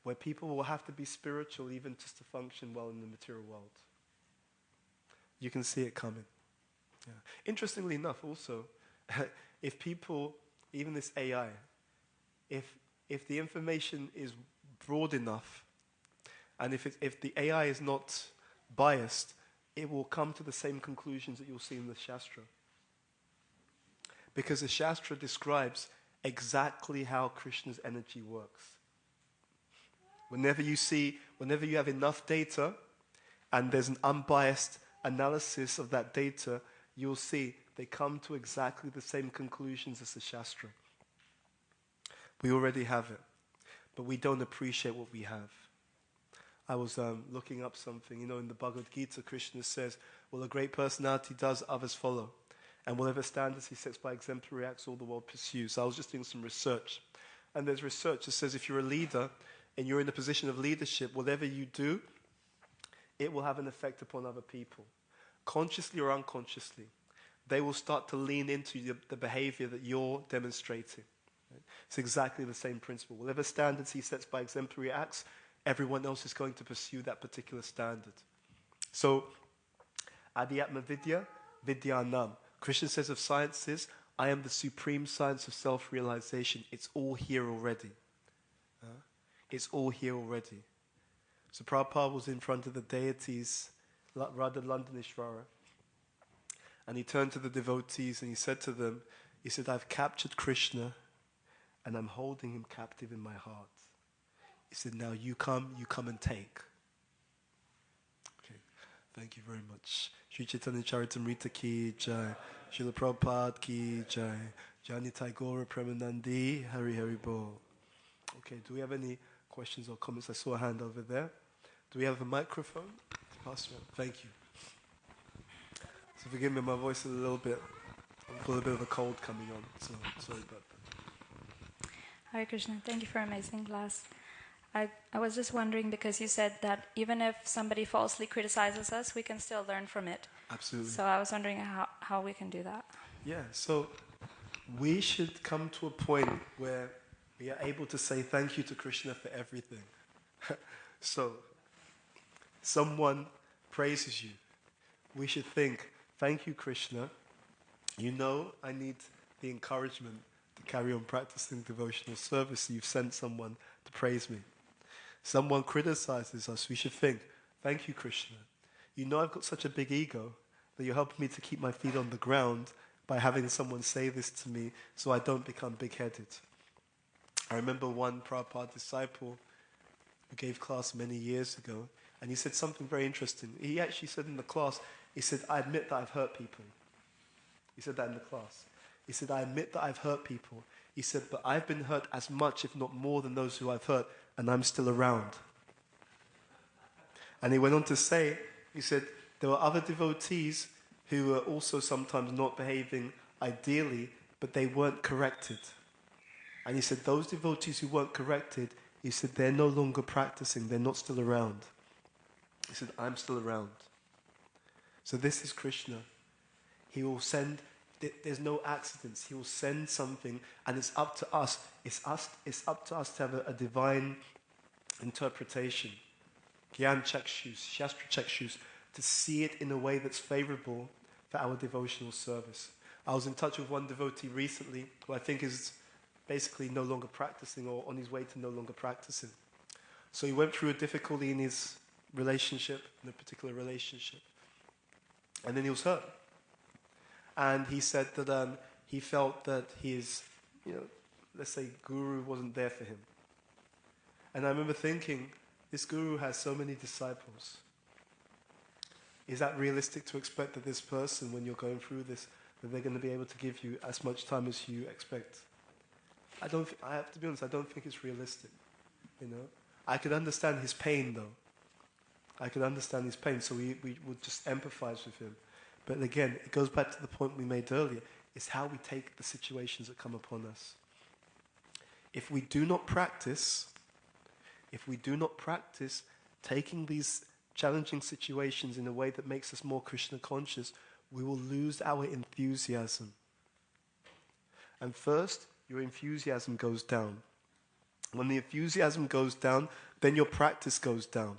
where people will have to be spiritual even just to function well in the material world. You can see it coming. Yeah. Interestingly enough, also, if people, even this AI, if the information is broad enough, and if the AI is not biased, it will come to the same conclusions that you'll see in the Shastra. Because the Shastra describes exactly how Krishna's energy works. Whenever you have enough data, and there's an unbiased analysis of that data, you'll see they come to exactly the same conclusions as the Shastra. We already have it, but we don't appreciate what we have. I was looking up something, in the Bhagavad Gita, Krishna says, well, a great personality does, others follow. And whatever standards he sets by exemplary acts, all the world pursues. So I was just doing some research. And there's research that says if you're a leader and you're in a position of leadership, whatever you do, it will have an effect upon other people. Consciously or unconsciously, they will start to lean into the behavior that you're demonstrating. Right? It's exactly the same principle. Whatever standards he sets by exemplary acts, everyone else is going to pursue that particular standard. So, Adhyatma Vidya, Vidyanam. Krishna says of sciences, I am the supreme science of self-realization. It's all here already. It's all here already. So Prabhupada was in front of the deities, Radha Landanishvara, and he turned to the devotees and he said to them, he said, I've captured Krishna and I'm holding him captive in my heart. He said, now you come and take. Okay, thank you very much. Sri Chaitanya Charitamrita ki jai, Srila Prabhupada ki jai, Jani Tagore Premanandi, Hari Hari Bol. Okay, do we have any questions or comments? I saw a hand over there. Do we have a microphone? Pass around. Thank you. So forgive me, my voice is a little bit, I've got a bit of a cold coming on, so sorry about that. Hare Krishna, thank you for an amazing class. I was just wondering, because you said that even if somebody falsely criticizes us, we can still learn from it. Absolutely. So I was wondering how we can do that. Yeah, so we should come to a point where we are able to say thank you to Krishna for everything. So, someone praises you. We should think, thank you, Krishna. You know I need the encouragement to carry on practicing devotional service. You've sent someone to praise me. Someone criticizes us. We should think, thank you, Krishna. You know I've got such a big ego that you're helping me to keep my feet on the ground by having someone say this to me so I don't become big-headed. I remember one Prabhupada disciple who gave class many years ago, and he said something very interesting. He actually said in the class, he said, I admit that I've hurt people. He said that in the class. He said, I admit that I've hurt people. He said, but I've been hurt as much, if not more, than those who I've hurt, and I'm still around. And he went on to say, he said, there were other devotees who were also sometimes not behaving ideally, but they weren't corrected. And he said, those devotees who weren't corrected, he said, they're no longer practicing, they're not still around. He said, I'm still around. So this is Krishna. He will send, there's no accidents. He will send something, and it's up to us. It's up to us to have a divine interpretation. Gyan chakshus, Shastra chakshus, to see it in a way that's favorable for our devotional service. I was in touch with one devotee recently who I think is basically no longer practicing, or on his way to no longer practicing. So he went through a difficulty in his relationship, in a particular relationship. And then he was hurt. And he said that he felt that his, let's say, guru wasn't there for him. And I remember thinking, this guru has so many disciples. Is that realistic to expect that this person, when you're going through this, that they're going to be able to give you as much time as you expect? I have to be honest, I don't think it's realistic. I could understand his pain, though. I could understand his pain, so we would just empathize with him. But again, it goes back to the point we made earlier. It's how we take the situations that come upon us. If we do not practice taking these challenging situations in a way that makes us more Krishna conscious, we will lose our enthusiasm. And first, your enthusiasm goes down. When the enthusiasm goes down, then your practice goes down.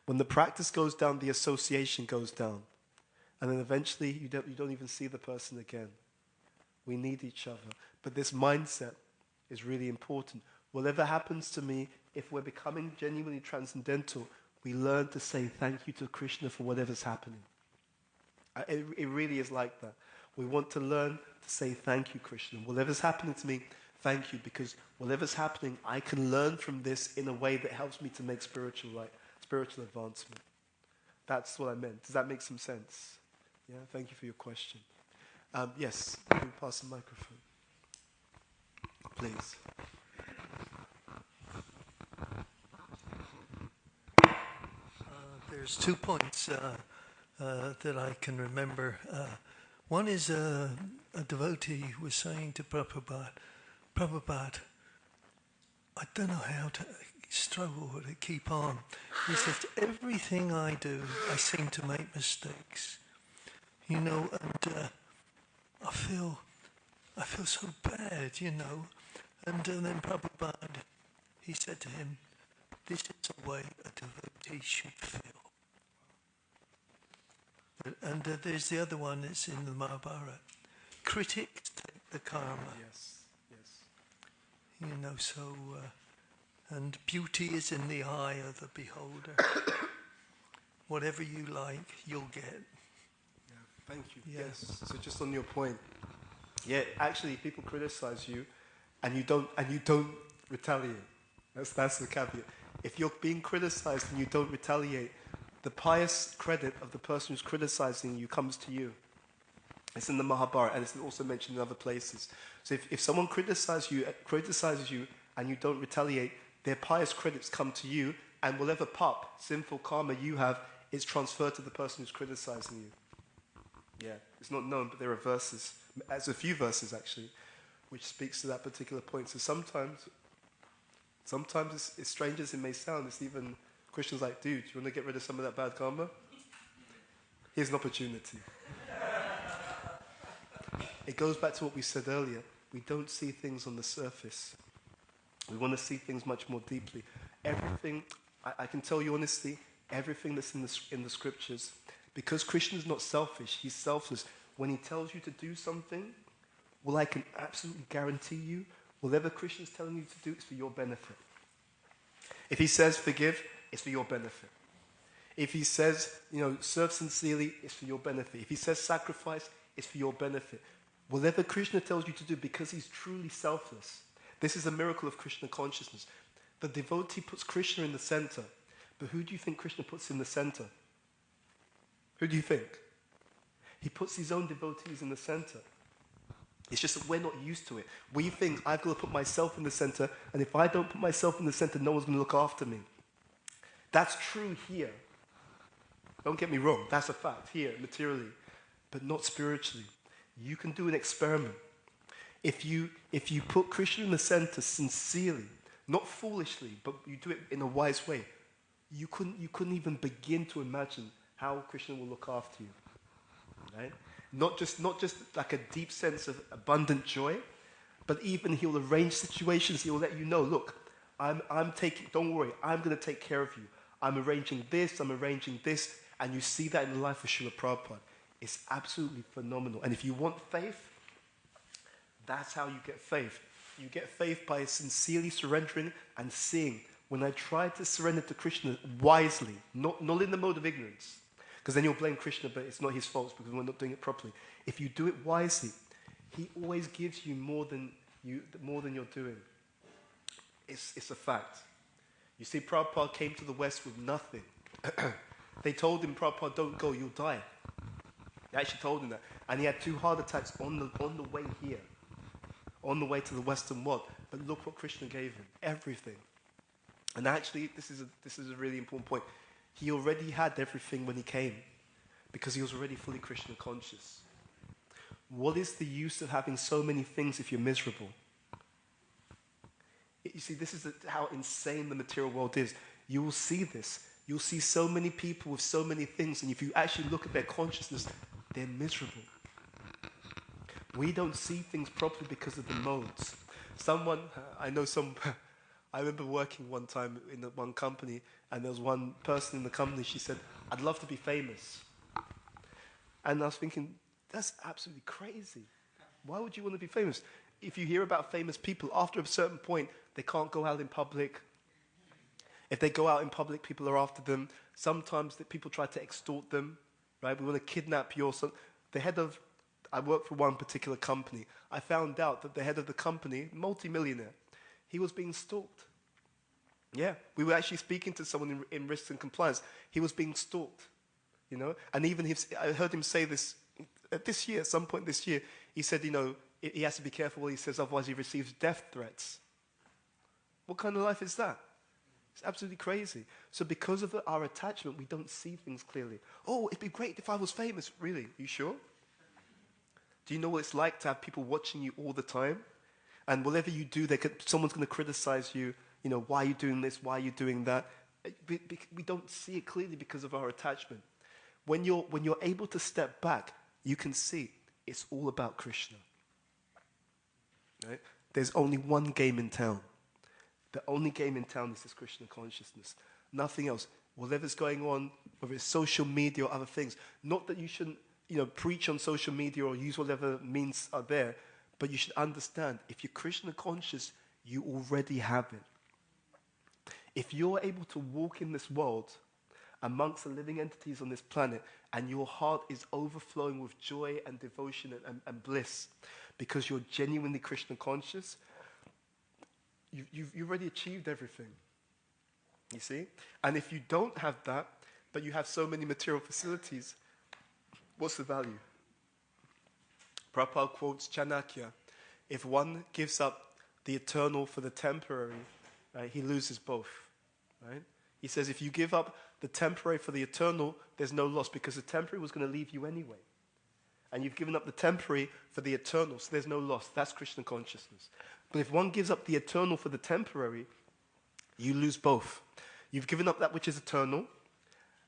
When the practice goes down, the association goes down. And then eventually, you don't even see the person again. We need each other. But this mindset is really important. Whatever happens to me, if we're becoming genuinely transcendental, we learn to say thank you to Krishna for whatever's happening. It really is like that. We want to learn to say thank you, Krishna. Whatever's happening to me, thank you, because whatever's happening, I can learn from this in a way that helps me to make spiritual advancement. That's what I meant. Does that make some sense? Yeah, thank you for your question. Yes, can you pass the microphone? Please. There's 2 points that I can remember. One is a devotee was saying to Prabhupada, I don't know how to struggle to keep on. He says, everything I do, I seem to make mistakes. And I feel so bad, And then Prabhupada, he said to him, this is the way a devotee should feel. And there's the other one that's in the Mahabharata. Critics take the karma. Yes. And beauty is in the eye of the beholder. Whatever you like, you'll get. Yeah, thank you. Yes. So just on your point, actually, people criticize you, and you don't retaliate. That's the caveat. If you're being criticized and you don't retaliate, the pious credit of the person who's criticizing you comes to you. It's in the Mahabharata, and it's also mentioned in other places. So if someone criticizes you and you don't retaliate, their pious credits come to you, and whatever sinful karma you have, is transferred to the person who's criticizing you. Yeah, it's not known, but there are verses. There's a few verses, actually, which speaks to that particular point. So sometimes as strange as it may sound, it's even Christians like, dude, do you want to get rid of some of that bad karma? Here's an opportunity. It goes back to what we said earlier. We don't see things on the surface. We want to see things much more deeply. Everything, I can tell you honestly, everything that's in the scriptures, because Krishna is not selfish, he's selfless. When he tells you to do something, well, I can absolutely guarantee you, whatever Krishna is telling you to do, it's for your benefit. If he says forgive, it's for your benefit. If he says, serve sincerely, it's for your benefit. If he says sacrifice, it's for your benefit. Whatever Krishna tells you to do, because he's truly selfless. This is a miracle of Krishna consciousness. The devotee puts Krishna in the center. But who do you think Krishna puts in the center? Who do you think? He puts his own devotees in the center. It's just that we're not used to it. We think I've got to put myself in the center, and if I don't put myself in the center, no one's going to look after me. That's true here. Don't get me wrong, that's a fact here, materially, but not spiritually. You can do an experiment. If you put Krishna in the center sincerely, not foolishly, but you do it in a wise way, you couldn't even begin to imagine how Krishna will look after you. Right? Not just like a deep sense of abundant joy, but even he'll arrange situations. He'll let you know, look, don't worry, I'm going to take care of you. I'm arranging this, and you see that in the life of Srila Prabhupada. It's absolutely phenomenal. And if you want faith, that's how you get faith. You get faith by sincerely surrendering and seeing. When I try to surrender to Krishna wisely, not in the mode of ignorance, because then you'll blame Krishna, but it's not his fault because we're not doing it properly. If you do it wisely, he always gives you more than you're doing. It's a fact. You see, Prabhupada came to the West with nothing. They told him, Prabhupada, don't go, you'll die. They actually told him that. And he had 2 heart attacks on the way here, on the way to the Western world. But look what Krishna gave him, everything. And actually, this is a really important point. He already had everything when he came, because he was already fully Krishna conscious. What is the use of having so many things if you're miserable? You see, this is how insane the material world is. You will see this. You'll see so many people with so many things, and if you actually look at their consciousness, they're miserable. We don't see things properly because of the modes. I remember working one time in one company, and there was one person in the company, she said, I'd love to be famous. And I was thinking, that's absolutely crazy. Why would you want to be famous? If you hear about famous people, after a certain point, they can't go out in public. If they go out in public, people are after them. Sometimes people try to extort them, right? We want to kidnap you or something. I worked for one particular company. I found out that the head of the company, multi-millionaire, he was being stalked. Yeah, we were actually speaking to someone in risks and compliance. He was being stalked, And even I heard him say this at some point this year. He said, he has to be careful what he says, otherwise he receives death threats. What kind of life is that? It's absolutely crazy. So because of our attachment, we don't see things clearly. Oh, it'd be great if I was famous. Really? You sure? Do you know what it's like to have people watching you all the time? And whatever you do, someone's going to criticize you. Why are you doing this? Why are you doing that? We don't see it clearly because of our attachment. When you're able to step back, you can see it's all about Krishna. Right? There's only one game in town. The only game in town is this Krishna consciousness. Nothing else. Whatever's going on, whether it's social media or other things. Not that you shouldn't, preach on social media or use whatever means are there, but you should understand, if you're Krishna conscious, you already have it. If you're able to walk in this world amongst the living entities on this planet, and your heart is overflowing with joy and devotion and bliss, because you're genuinely Krishna conscious, you've already achieved everything. You see? And if you don't have that, but you have so many material facilities, what's the value? Prabhupada quotes Chanakya, if one gives up the eternal for the temporary, right, he loses both. Right? He says if you give up the temporary for the eternal, there's no loss because the temporary was going to leave you anyway. And you've given up the temporary for the eternal, so there's no loss. That's Krishna consciousness. But if one gives up the eternal for the temporary, you lose both. You've given up that which is eternal,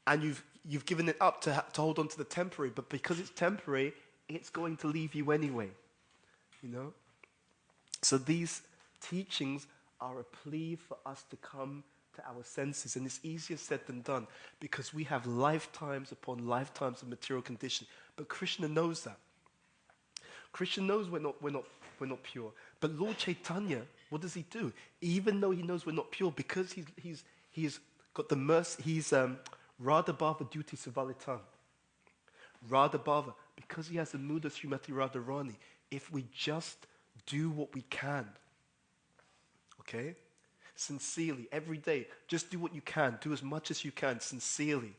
and you've given it up to hold on to the temporary. But because it's temporary, it's going to leave you anyway. You know? So these teachings are a plea for us to come to our senses. And it's easier said than done because we have lifetimes upon lifetimes of material condition. But Krishna knows that. Krishna knows we're not pure. But Lord Chaitanya, what does he do? Even though he knows we're not pure, because he's got the mercy, he's Radha Bhava Duty Savalitan. Radha Bhava, because he has the Muda Srimati Radharani, if we just do what we can, okay? Sincerely, every day, just do what you can, do as much as you can, sincerely,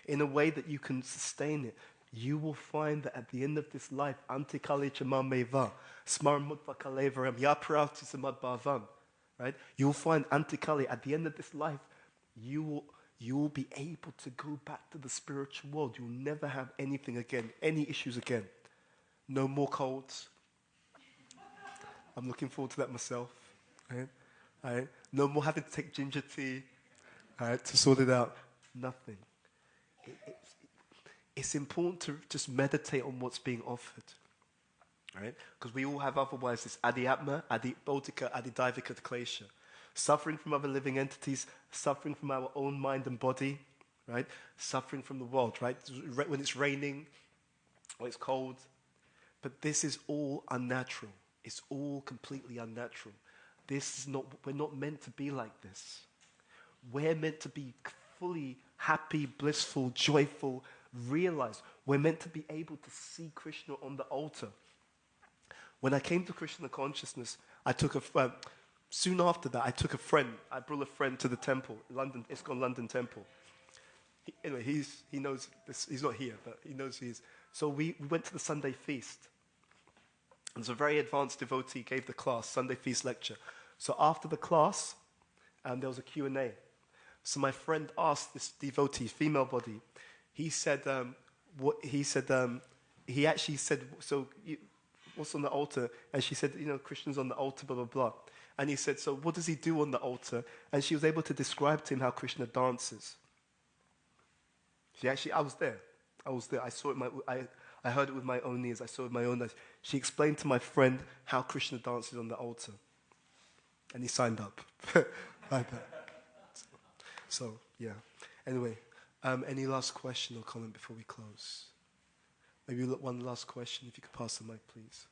in a way that you can sustain it. You will find that at the end of this life, Antikali Chamameva, Smarmutva Kalevaram, Yaprauti Samadbhavam, right? You will find Antikali, at the end of this life, you will be able to go back to the spiritual world. You will never have anything again, any issues again. No more colds. I'm looking forward to that myself. Right? Right? No more having to take ginger tea, right, to sort it out. Nothing. It's important to just meditate on what's being offered. Right? Because we all have otherwise this adhyatma, adibodhika, adidaivika klesha. Suffering from other living entities, suffering from our own mind and body, right? Suffering from the world, right? When it's raining or it's cold. But this is all unnatural. It's all completely unnatural. We're not meant to be like this. We're meant to be fully happy, blissful, joyful, realized. We're meant to be able to see Krishna on the altar. When I came to Krishna consciousness, soon after that, I brought a friend to the temple, London, it's called London Temple. He knows this, he's not here, but he knows he is. So we went to the Sunday feast. There's a very advanced devotee gave the class, Sunday feast lecture. So after the class, there was a Q&A. So my friend asked this devotee, female body, he actually said, what's on the altar? And she said, Krishna's on the altar, blah, blah, blah. And he said, so what does he do on the altar? And she was able to describe to him how Krishna dances. I was there. I saw it. I heard it with my own ears. I saw it with my own eyes. She explained to my friend how Krishna dances on the altar. And he signed up. Like that. So, yeah. Anyway, any last question or comment before we close? Maybe one last question, if you could pass the mic, please.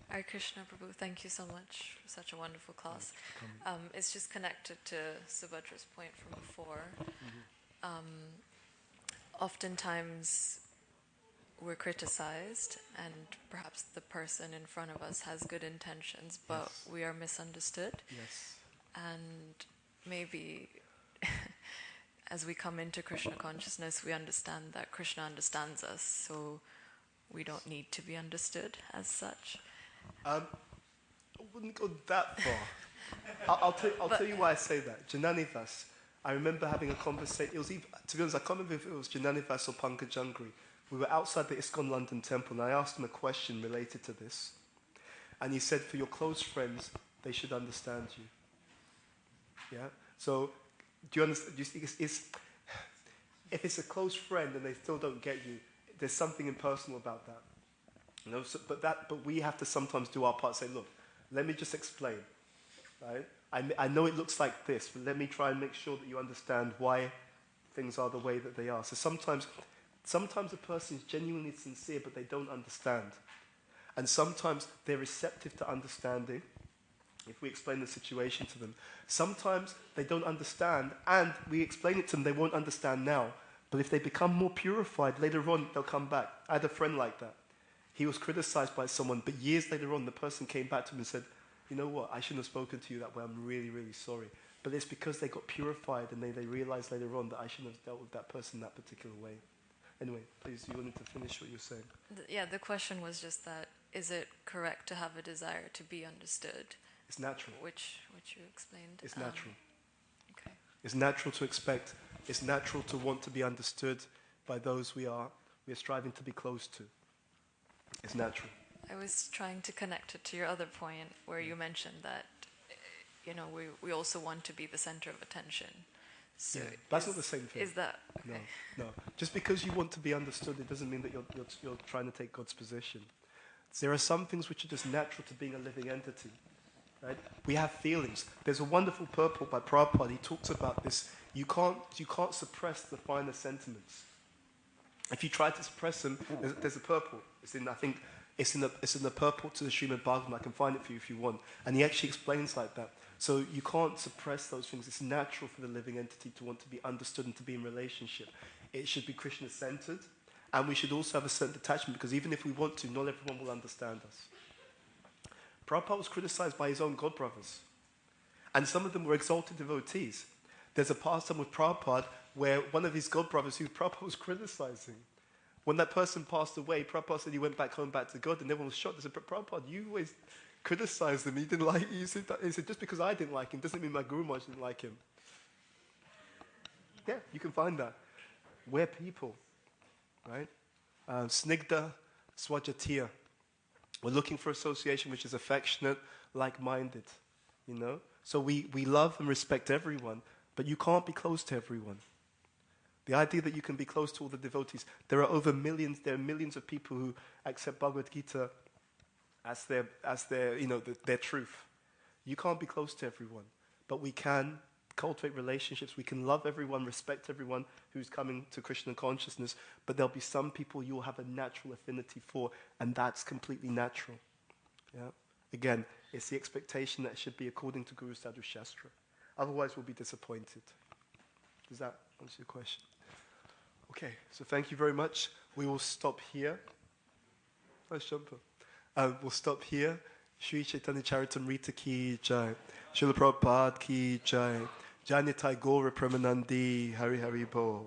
Hare Krishna Prabhu, thank you so much for such a wonderful class. It's just connected to Subhadra's point from before. Oftentimes we're criticized and perhaps the person in front of us has good intentions, but yes, we are misunderstood. Yes. And maybe as we come into Krishna consciousness, we understand that Krishna understands us, so we don't need to be understood as such. I wouldn't go that far. I'll tell you why I say that. Jananivas, I remember having a conversation. To be honest, I can't remember if it was Jananivas or Pankajangri. We were outside the ISKCON London Temple, and I asked him a question related to this. And he said, for your close friends, they should understand you. Yeah? So, do you understand? If it's a close friend and they still don't get you, there's something impersonal about that. But we have to sometimes do our part. Say, look, let me just explain. Right? I know it looks like this, but let me try and make sure that you understand why things are the way that they are. So sometimes a person is genuinely sincere, but they don't understand. And sometimes they're receptive to understanding if we explain the situation to them. Sometimes they don't understand, and we explain it to them, they won't understand now. But if they become more purified, later on they'll come back. I had a friend like that. He was criticized by someone, but years later on, the person came back to him and said, you know what, I shouldn't have spoken to you that way. I'm really, really sorry. But it's because they got purified and they realized later on that I shouldn't have dealt with that person that particular way. Anyway, please, you wanted to finish what you're saying. The question was just that, is it correct to have a desire to be understood? It's natural. Which you explained. It's natural. Okay. It's natural to expect. It's natural to want to be understood by those we are striving to be close to. It's natural. I was trying to connect it to your other point where you mentioned that, we also want to be the center of attention. So that's not the same thing. Is that okay? No. Just because you want to be understood, it doesn't mean that you're trying to take God's position. There are some things which are just natural to being a living entity. Right? We have feelings. There's a wonderful purport by Prabhupada. He talks about this. You can't suppress the finer sentiments. If you try to suppress them, there's a purport. It's in the purport to the Srimad Bhagavatam. I can find it for you if you want. And he actually explains like that. So you can't suppress those things. It's natural for the living entity to want to be understood and to be in relationship. It should be Krishna-centered. And we should also have a certain detachment, because even if we want to, not everyone will understand us. Prabhupada was criticized by his own god brothers. And some of them were exalted devotees. There's a pastime with Prabhupada where one of his god brothers, who Prabhupada was criticizing, when that person passed away, Prabhupada said he went back home back to God, and everyone was shocked. They said, but Prabhupada, you always criticized him. He didn't like you. He said, just because I didn't like him doesn't mean my Guru Maharaj didn't like him. Yeah, you can find that. We're people, right? Snigdha Swajatiya. We're looking for association which is affectionate, like-minded, So we love and respect everyone, but you can't be close to everyone. The idea that you can be close to all the devotees, there are millions of people who accept Bhagavad Gita as their truth. You can't be close to everyone, but we can cultivate relationships. We can love everyone, respect everyone who's coming to Krishna consciousness, but there'll be some people you'll have a natural affinity for, and that's completely natural. Yeah. Again, it's the expectation that it should be according to Guru Sadhu Shastra. Otherwise, we'll be disappointed. Does that answer your question? Okay, so thank you very much. We will stop here. Nice jumper. We'll stop here. Shri Chaitanya Charitamrita ki jai. Srila Prabhupada ki jai. Janitai Gaura Pramanandi Hari Hari Bol.